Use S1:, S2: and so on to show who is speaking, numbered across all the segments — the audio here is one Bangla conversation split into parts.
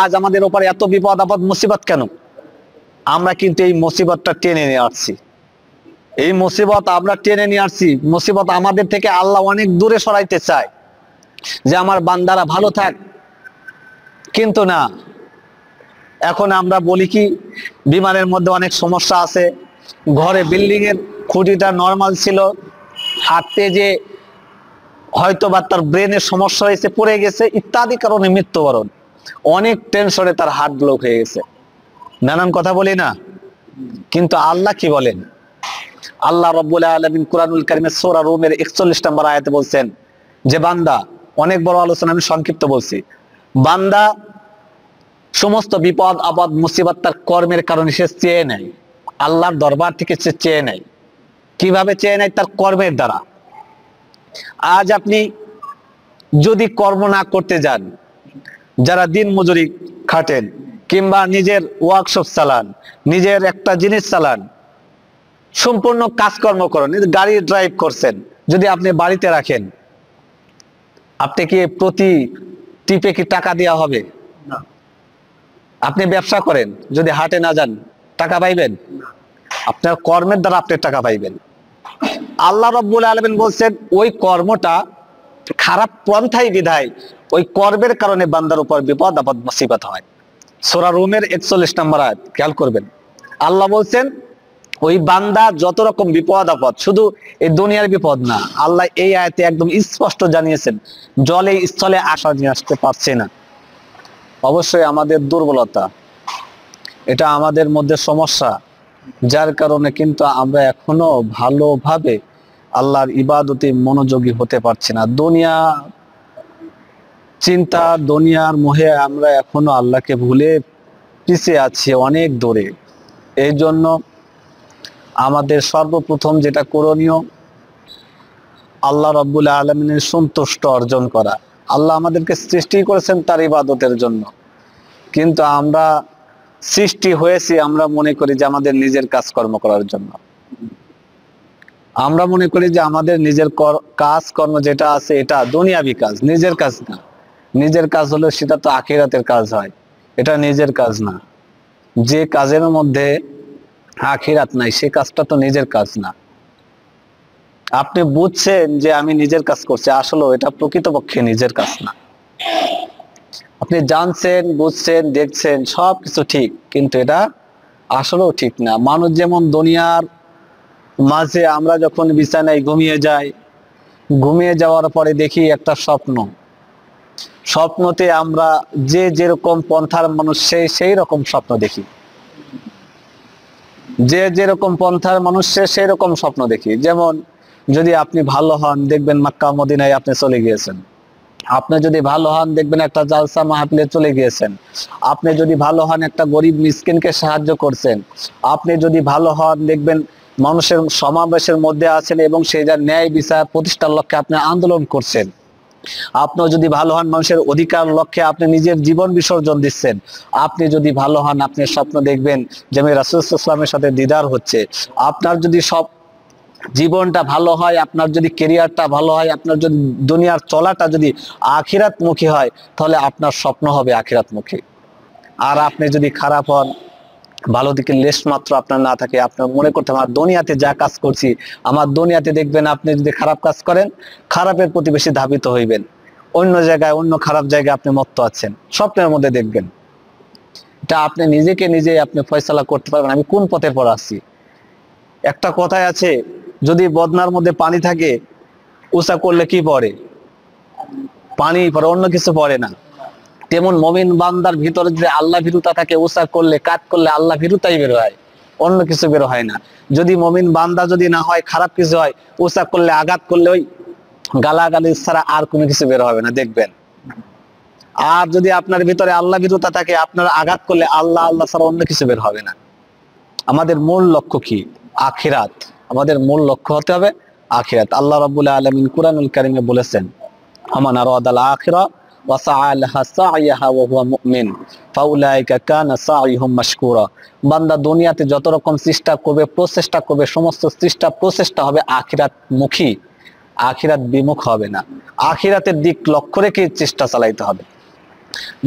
S1: আজ আমাদের উপরে এত বিপদ আপদ মুসিবত কেন? আমরা কিন্তু এই মুসিবতটা টেনে নিয়ে আসছি। এই মুসিবত আমরা টেনে নিয়ে আসছি। মুসিবত আমাদের থেকে আল্লাহ অনেক দূরে সরাইতে চায় যে আমার বান্দারা ভালো থাক, কিন্তু না। এখন আমরা বলি কি, বিমানের মধ্যে অনেক সমস্যা আছে, ঘরে বিল্ডিং এর খুঁটিটা নরমাল ছিল, হাঁটতে যে হয়তো বা তার ব্রেনের সমস্যা হয়েছে, পড়ে গেছে, ইত্যাদি কারণে মৃত্যুবরণ। অনেক টেনশনে তার হার্ট ব্লক হয়ে গেছে, নানান কথা বলি না। কিন্তু আল্লাহ কি বলেন? আল্লাহ রাব্বুল আলামিন কুরআনুল কারীমের সূরা রুমের 41 নম্বর আয়াতে বলছেন যে বান্দা, অনেক বড় আলোচনা, আমি সংক্ষিপ্ত বলছি, বান্দা সমস্ত বিপদ আপদ মুসিবত তার কর্মের কারণে সে চেয়ে নেয়, আল্লাহর দরবার থেকে সে চেয়ে নেয়। কিভাবে চেয়ে নেয়? তার কর্মের দ্বারা। আজ আপনি যদি কর্ম না করতে যান, যারা দিন মজুরি খাটেন কিংবা নিজের ওয়ার্কশপ চালান, নিজের একটা জিনিস চালান, সম্পূর্ণ কাজকর্ম করেন, গাড়ি ড্রাইভ করছেন, যদি আপনি বাড়িতে রাখেন, আপনি কি প্রতি টিপে কি টাকা দেওয়া হবে? আপনি ব্যবসা করেন, যদি হাটে না যান, টাকা পাইবেন? আপনার কর্মের দ্বারা আপনি টাকা পাইবেন। আল্লাহ রাব্বুল আলামিন বলছেন ওই কর্মটা খারাপ পন্থায় বিধায় ওই কর্মের কারণে বান্দার উপর বিপদ আপদ মুসিবত হয়। সূরা রুমের 41 নম্বর আয়াত খেয়াল করবেন। আল্লাহ বলছেন ওই বান্দা যত রকম বিপদ আপদ, শুধু এই দুনিয়ার বিপদ না, আল্লাহ এই আয়াতে একদম স্পষ্ট জানিয়েছেন, জলে স্থলে আশা নিয়ে আসতে পারছে না। অবশ্যই আমাদের দুর্বলতা, এটা আমাদের মধ্যে সমস্যা, যার কারণে কিন্তু আমরা এখনো ভালোভাবে আল্লাহর ইবাদতে মনোযোগী হতে পারছি না। দুনিয়া চিন্তা, দুনিয়ার মোহে আমরা এখনো আল্লাহকে ভুলে পিছিয়ে আছি অনেক দূরে। এই জন্য আমাদের সর্বপ্রথম যেটা করণীয়, আল্লাহ রাব্বুল আলামিনের সন্তুষ্ট অর্জন করা। আল্লাহ আমাদেরকে সৃষ্টি করেছেন তার ইবাদতের জন্য, কিন্তু আমরা সৃষ্টি হয়েছি, আমরা মনে করি যে আমাদের নিজের কাজকর্ম করার জন্য। আমরা মনে করি যে আমাদের নিজের কাজকর্ম যেটা আছে এটা দুনিয়াবি কাজ, নিজের কাজ না। নিজের কাজ হলে সেটা তো আখিরাতের কাজ হয়, এটা নিজের কাজ না। যে কাজের মধ্যে আখিরাত নাই সে কাজটা তো নিজের কাজ না। আপনি বুঝছেন যে আমি নিজের কাজ করছি, আসলে এটা প্রকৃতপক্ষে নিজের কাজ না। আপনি জানছেন, বুঝছেন, দেখছেন, সবকিছু ঠিক, কিন্তু এটা আসলেও ঠিক না। মানুষ যেমন দুনিয়ার মাঝে আমরা যখন বিছানায় ঘুমিয়ে যাই, ঘুমিয়ে যাওয়ার পরে দেখি একটা স্বপ্ন, স্বপ্নতে আমরা যে যেরকম পন্থার মানুষ সেই রকম স্বপ্ন দেখি, যে যেরকম পন্থার মানুষ সেই রকম স্বপ্ন দেখি। যেমন যদি আপনি ভালো হন, দেখবেন মক্কা মদিনায় আপনি চলে গিয়েছেন। আপনি যদি ভালো হন, দেখবেন একটা জালসা মাহফিলে চলে গিয়েছেন। আপনি যদি ভালো হন, একটা গরিব মিসকিনকে সাহায্য করছেন। আপনি যদি ভালো হন, দেখবেন মানুষের সমাবেশের মধ্যে আছেন এবং সেই যার ন্যায় বিচার প্রতিষ্ঠার লক্ষ্যে আপনি আন্দোলন করছেন। আপনিও যদি ভালো হন, মানুষের অধিকার লক্ষ্যে আপনি নিজের জীবন বিসর্জন দিচ্ছেন। আপনি যদি ভালো হন, আপনি স্বপ্ন দেখবেন যে আমি রাসূল সাল্লাল্লাহু আলাইহি ওয়াসাল্লামের সাথে দিদার হচ্ছে। আপনার যদি সব জীবনটা ভালো হয়, আপনার যদি ক্যারিয়ারটা ভালো হয়, আপনার যদি দুনিয়ার চলাটা যদি আখিরাতমুখী হয়, তাহলে আপনার স্বপ্ন হবে আখিরাতমুখী। আর আপনি যদি খারাপ হন, ভালো দিকে লেশ মাত্র আপনার না থাকে, আপনার মনে করতে আমার দুনিয়াতে যা কাজ করছি, আমার দুনিয়াতে দেখবেন আপনি যদি খারাপ কাজ করেন, খারাপের প্রতি বেশি ধাবিত হইবেন, অন্য জায়গায় অন্য খারাপ জায়গায় আপনি মত্ত আছেন, স্বপ্নের মধ্যে দেখবেন। এটা আপনি নিজেকে নিজে আপনি ফয়সালা করতে পারবেন আমি কোন পথের পর আছি। একটা কথাই আছে, যদি বদনার মধ্যে পানি থাকে, উঁচা করলে কি পড়ে? পানি পড়ে, অন্য কিছু পড়ে না। তেমন মুমিন বান্দার ভিতরে যদি আল্লাহ ভীরুতা থাকে, উঁচা করলে কাজ করলে আল্লাহ ভীরুতাই বের হয়, অন্য কিছু বের হয় না। যদি মুমিন বান্দা যদি না হয়, খারাপ কিছু হয়, উঁচা করলে আঘাত করলে ওই গালাগালি ছাড়া আর কোনো কিছু বের হবে না, দেখবেন। আর যদি আপনার ভিতরে আল্লাহ ভীরুতা থাকে, আপনার আঘাত করলে আল্লাহ আল্লাহ ছাড়া অন্য কিছু বের হবে না। আমাদের মূল লক্ষ্য কি? আখিরাত। আমাদের মূল লক্ষ্য হতে হবে আখিরাত। আল্লাহ রাব্বুল আলামিন কুরআনুল কারীমে বলেছেন, আমান আরাদাল আখিরা ওয়া সাআ লাহা সা'য়াহা ওয়া হুয়া মুমিন ফাউলাইকা কানা সা'য়ুহুম মাশকুরা। বান্দা দুনিয়াতে যত রকম চেষ্টা করবে, প্রচেষ্টা করবে, সমস্ত চেষ্টা প্রচেষ্টা হবে আখিরাত মুখী, আখিরাত বিমুখ হবে না। আখিরাতের দিক লক্ষ্য রেখে চেষ্টা চালাইতে হবে।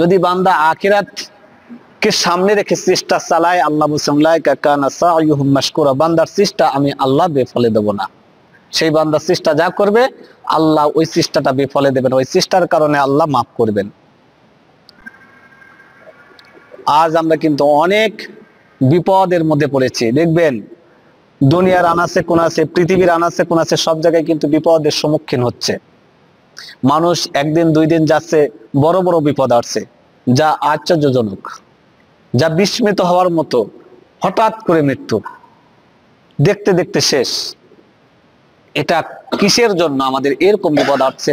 S1: যদি বান্দা আখিরাত কে সামনে রেখে চেষ্টা চালায়, আল্লাহ বলছেন লাইকা কানা সাইয়ুহুম মাশকুরা, বান্দার চেষ্টা আমি আল্লাহ বেফলে দেব না। সেই বান্দার চেষ্টা যা করবে আল্লাহ ওই চেষ্টাটা বিফলে দেবেন, ওই চেষ্টার কারণে আল্লাহ মাফ করবেন। আজ আমরা কিন্তু অনেক বিপদের মধ্যে পড়েছি। দেখবেন দুনিয়ার আনাচে কোনাচে, পৃথিবীর আনাচে কোনাচে সব জায়গায় কিন্তু বিপদের সম্মুখীন হচ্ছে মানুষ। একদিন দুই দিন যাচ্ছে, বড় বড় বিপদ আসছে, যা আশ্চর্যজনক, যা বিস্মিত হওয়ার মতো। হঠাৎ করে মৃত্যু, দেখতে দেখতে শেষ। এটা কিসের জন্য আমাদের এরকম বিপদ আসছে?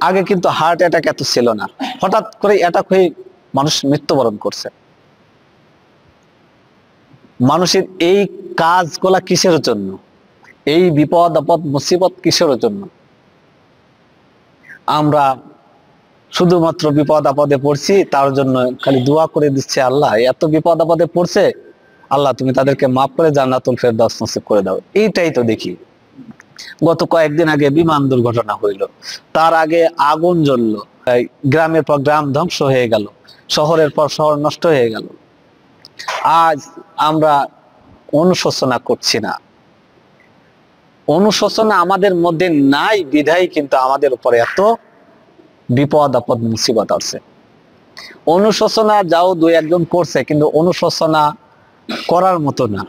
S1: আগে কিন্তু হার্ট অ্যাটাক এত ছিল না, হঠাৎ করে অ্যাটাক হয়ে মানুষ মৃত্যুবরণ করছে। মানুষের এই কাজগুলা কিসের জন্য? এই বিপদ আপদ মুসিবত কিসের জন্য? আমরা শুধুমাত্র বিপদ আপদে পড়ছি, তার জন্য খালি দোয়া করে দিচ্ছে, আল্লাহ এত বিপদ আপদে পড়ছে, আল্লাহ তুমি তাদেরকে মাফ করে জান্নাতুল ফেরদাউস নসিব করে দাও। এইটাই তো দেখি। গত কয়েকদিন আগে বিমান দুর্ঘটনা হইল, তার আগে আগুন জ্বললো, গ্রামের পর গ্রাম ধ্বংস হয়ে গেল, শহরের পর শহর নষ্ট হয়ে গেল। আজ আমরা অনুশোচনা করছি না। অনুশোচনা আমাদের মধ্যে নাই বিধায় কিন্তু আমাদের উপরে এত বিপদ আপদ মুসিবত আছে। অনুশোচনা যাও দুই একজন করছে, কিন্তু অনুশোচনা করার মতো না।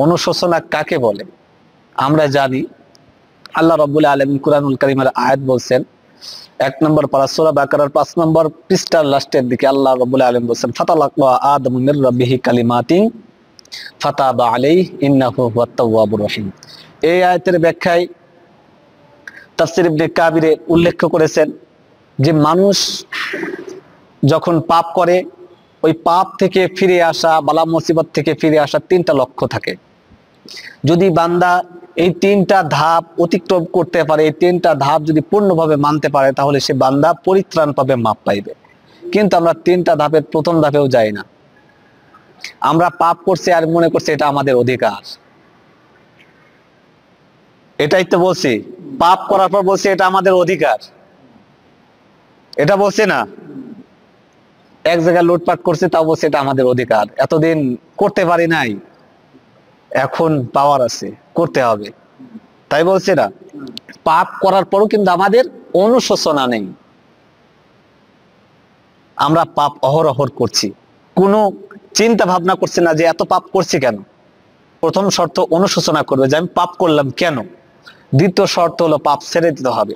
S1: অনুশোচনা কাকে বলে আমরা জানি। আল্লাহ রাব্বুল আলামিন কুরআনুল কারীমের আয়াত বলছেন, 1 নম্বর পারা সূরা বাকারার 5 নম্বর পৃষ্ঠার লাস্টের দিকে আল্লাহ রাব্বুল আলামিন বলছেন, ফাতালাক্কা আদামু মির রাব্বিহি কালিমাতিন ফাতাবা আলাইহি ইন্নাহু হুয়াত তাওয়াবুর রহিম। এই আয়াতের ব্যাখ্যায় তাফসীর ইবনে কাবিরে উল্লেখ করেছেন যে মানুষ যখন পাপ করে, ওই পাপ থেকে ফিরে আসা, বালা মুসিবত থেকে ফিরে আসা 3টা লক্ষ্য থাকে। যদি বান্দা এই 3টা ধাপ অতিক্রম করতে পারে, এই 3টা ধাপ যদি পূর্ণভাবে মানতে পারে, তাহলে সে বান্দা পরিত্রাণ পাবে, মাপ পাইবে। কিন্তু আমরা 3টা ধাপের প্রথম ধাপেও যাই না। আমরা পাপ করছি আর মনে করছি এটা আমাদের অধিকার। এটাই তো বলছি, পাপ করার পর বলছি এটা আমাদের অধিকার। এটা বলছি না, এক জায়গায় লুটপাট করছি তাও বলছি এটা আমাদের অধিকার। এতদিন করতে পারি নাই, এখন পাওয়ার আছে, করতে হবে, তাই বলছি না। পাপ করার পরও কিন্তু আমাদের অনুশোচনা নেই। আমরা পাপ অহরহ করছি, কোনো চিন্তা ভাবনা করছি না যে এত পাপ করছি কেন। প্রথম শর্ত অনুশোচনা করবে যে আমি পাপ করলাম কেন। দ্বিতীয় শর্ত হলো পাপ ছেড়ে দিতে হবে।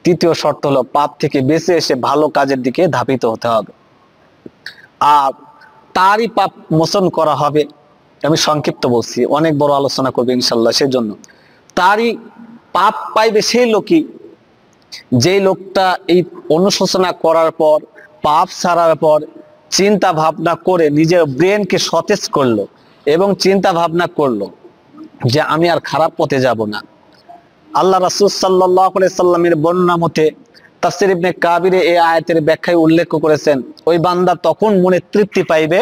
S1: তৃতীয় শর্ত হলো পাপ থেকে বেঁচে এসে ভালো কাজের দিকে ধাবিত হতে হবে। আর তারই পাপ মোচন করা হবে। আমি সংক্ষিপ্ত বলছি, অনেক বড় আলোচনা করবে ইনশাল্লাহ। সেজন্য তারই পাপ পাইবে সেই লোকই, যে লোকটা এই অনুশোচনা করার পর, পাপ ছাড়ার পর চিন্তা ভাবনা করে নিজের ব্রেনকে সতেজ করলো এবং চিন্তা ভাবনা করলো যে আমি আর খারাপ পথে যাব না। আল্লাহ রাসূল সাল্লাল্লাহু আলাইহি সাল্লামের বর্ণনা মতে তাফসীর ইবনে কাবিরে এই আয়াতের ব্যাখ্যায় উল্লেখ করেছেন, ওই বান্দা তখন মনে তৃপ্তি পাইবে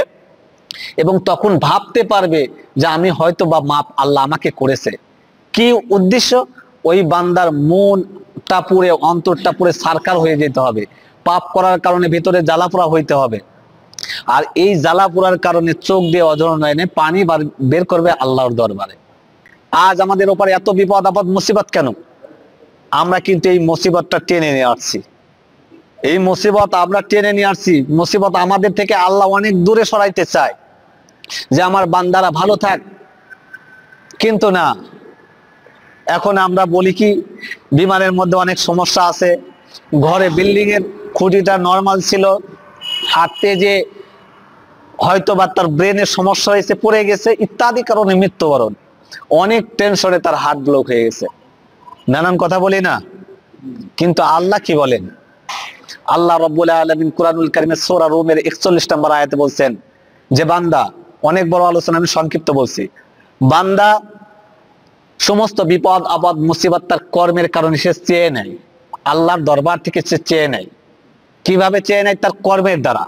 S1: এবং তখন ভাবতে পারবে যে আমি হয়তো বা মাপ আল্লাহ আমাকে করেছে। কি উদ্দেশ্য? ওই বান্দার মনটা পুরে, অন্তরটা পুরে সারকার হয়ে যেতে হবে। পাপ করার কারণে ভেতরে জ্বালাপোড়া হইতে হবে, আর এই জ্বালাপোড়ার কারণে চোখ দিয়ে অঝর নয়নে পানি বের করবে আল্লাহর দরবারে। আজ আমাদের উপরে এত বিপদ আপদ মুসিবত কেন? আমরা কিন্তু এই মুসিবতটা টেনে নিয়ে আসছি। এই মুসিবত আমরা টেনে নিয়ে আসছি। মুসিবত আমাদের থেকে আল্লাহ অনেক দূরে সরাইতে চায় যে আমার বান্দারা ভালো থাক, কিন্তু না। এখন আমরা বলি কি, বিমানের মধ্যে অনেক সমস্যা আছে, ঘরে বিল্ডিং এর খুঁটিটা নরমাল ছিল, হাঁটতে যে হয়তো বা তার ব্রেনের সমস্যা হয়েছে, পড়ে গেছে, ইত্যাদি কারণে মৃত্যুবরণ। অনেক টেনশনে তার হার্ট ব্লক হয়ে গেছে। নানান কথা বলি না, কিন্তু আল্লাহ কি বলেন? আল্লাহ রাব্বুল আলামিন কুরআনুল কারীমের সূরা রুমের 41 নম্বর আয়াতে বলছেন যে বান্দা, অনেক বড় আলোচনা, আমি সংক্ষিপ্ত বলছি, বান্দা সমস্ত বিপদ আপদ মুসিবত তার কর্মের কারণে সে চেয়ে নেয়, আল্লাহর দরবার থেকে সে চেয়ে নেয়। কিভাবে চেয়ে নেয়? তার কর্মের দ্বারা।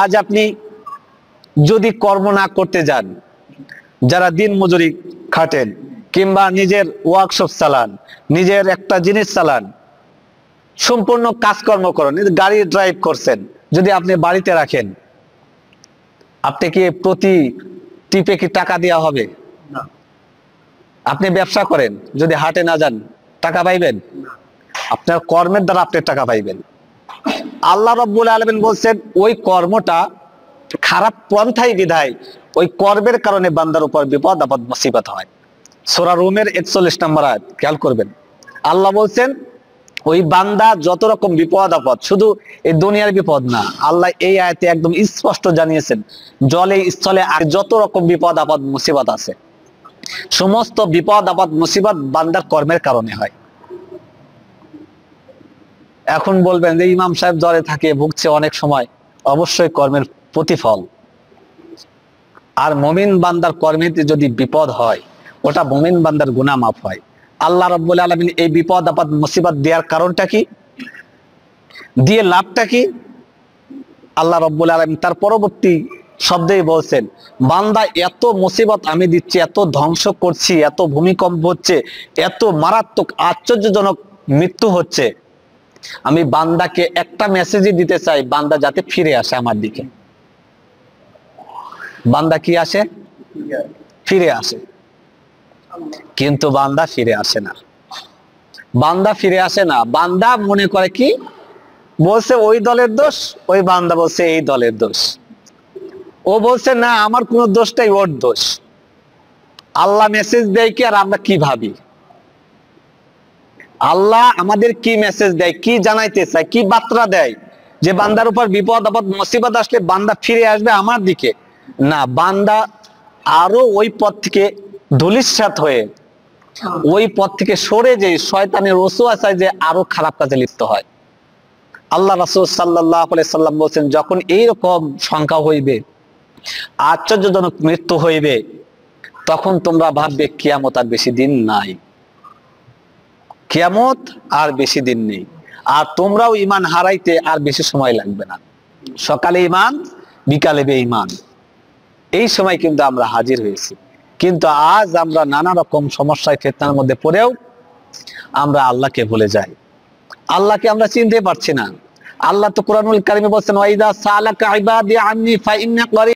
S1: আজ আপনি যদি কর্ম না করতে যান, যারা দিন মজুরি খাটেন কিংবা নিজের ওয়ার্কশপ চালান, নিজের একটা জিনিস চালান, সম্পূর্ণ কাজকর্ম করেন, গাড়ি ড্রাইভ করছেন, যদি আপনি বাড়িতে রাখেন, আপনি কি প্রতি টিপে কি টাকা দেওয়া হবে? আপনি ব্যবসা করেন, যদি হাটে না যান টাকা পাইবেন? আপনার কর্মের দ্বারা আপনি টাকা পাইবেন। আল্লাহ রাব্বুল আলামিন বলছেন ওই কর্মটা খারাপ পন্থায় বিধায় ওই কর্মের কারণে বান্দার উপর বিপদ আপদ মুসিবত হয়। সূরা রুমের 41 নম্বর আয়াত খেয়াল করবেন। আল্লাহ বলছেন ওই বান্দা যত রকম বিপদ আপদ, শুধু এই দুনিয়ার বিপদ না, আল্লাহ এই আয়াতে একদম স্পষ্ট জানিয়েছেন জলে স্থলে যত রকম বিপদ আপদ মুসিবত আছে, সমস্ত বিপদ আপদ মুসিবত বান্দার কর্মের কারণে হয়। এখন বলবেন যে ইমাম সাহেব জ্বরে থাকে, ভুগছে অনেক সময়, অবশ্যই কর্মের প্রতিফল। আর মুমিন বান্দার কর্মেতে যদি বিপদ হয়, ওটা মুমিন বান্দার গুনাহ মাফ হয়। আল্লাহ রাব্বুল আলামিন এই বিপদ আপদ মুসিবত দেওয়ার কারণটা কি, দিয়ে লাভটা কি? আল্লাহ রাব্বুল আলামিন তার পরবর্তী শব্দেই বলছেন, বান্দা এত মুসিবত আমি দিচ্ছি, এত ধ্বংস করছি, এত ভূমিকম্প হচ্ছে, এত মারাত্মক আশ্চর্যজনক মৃত্যু হচ্ছে, আমি বান্দাকে একটা মেসেজই দিতে চাই, বান্দা যাতে ফিরে আসে আমার দিকে। বান্দা কি আসে? ফিরে আসে। কিন্তু বান্দা ফিরে আসে না, বান্দা ফিরে আসে না। বান্দা মনে করে কি, বলছে ওই দলের দোষ, ওই বান্দা বলছে এই দলের দোষ। ও বলছে না আমার কোন দোষটাই ওর দোষ। আল্লাহ মেসেজ দেয় কি আর আমরা কি ভাবি? আল্লাহ আমাদের কি মেসেজ দেয়, কি জানাইতে চায়, কি বার্তা দেয় যে বান্দার উপর বিপদ আপদ মুসিবত আসলে বান্দা ফিরে আসবে আমার দিকে? না, বান্দা আরো ওই পথ থেকে ধূলিসাৎ হয়ে ওই পথ থেকে সরে যে শয়তানের ওয়াসওয়াসায় যে আরো খারাপ কাজে লিপ্ত হয়। আল্লাহ রাসূল সাল্লাল্লাহু আলাইহি সাল্লাম বলেছেন যখন এইরকম সংখ্যা হইবে, আশ্চর্যজনক মৃত্যু হইবে, তখন তোমরা ভাববে কিয়ামত আর বেশি দিন নাই, কিয়ামত আর বেশি দিন নেই, আর তোমরাও ঈমান হারাইতে আর বেশি সময় লাগবে না। সকালে ঈমান, বিকালে বেঈমান, এই সময় কিন্তু আমরা হাজির হয়েছি। কিন্তু আজ আমরা নানা রকম সমস্যায় ফিতনার মধ্যে পড়েও আমরা আল্লাহকে ভুলে যাই, আল্লাহকে আমরা চিনতে পারছি না। আল্লাহ তো কোরআনুল কারিমে বলছেন ওয়াইদা সালাকা ইবাদি আন্নী ফাইন্নী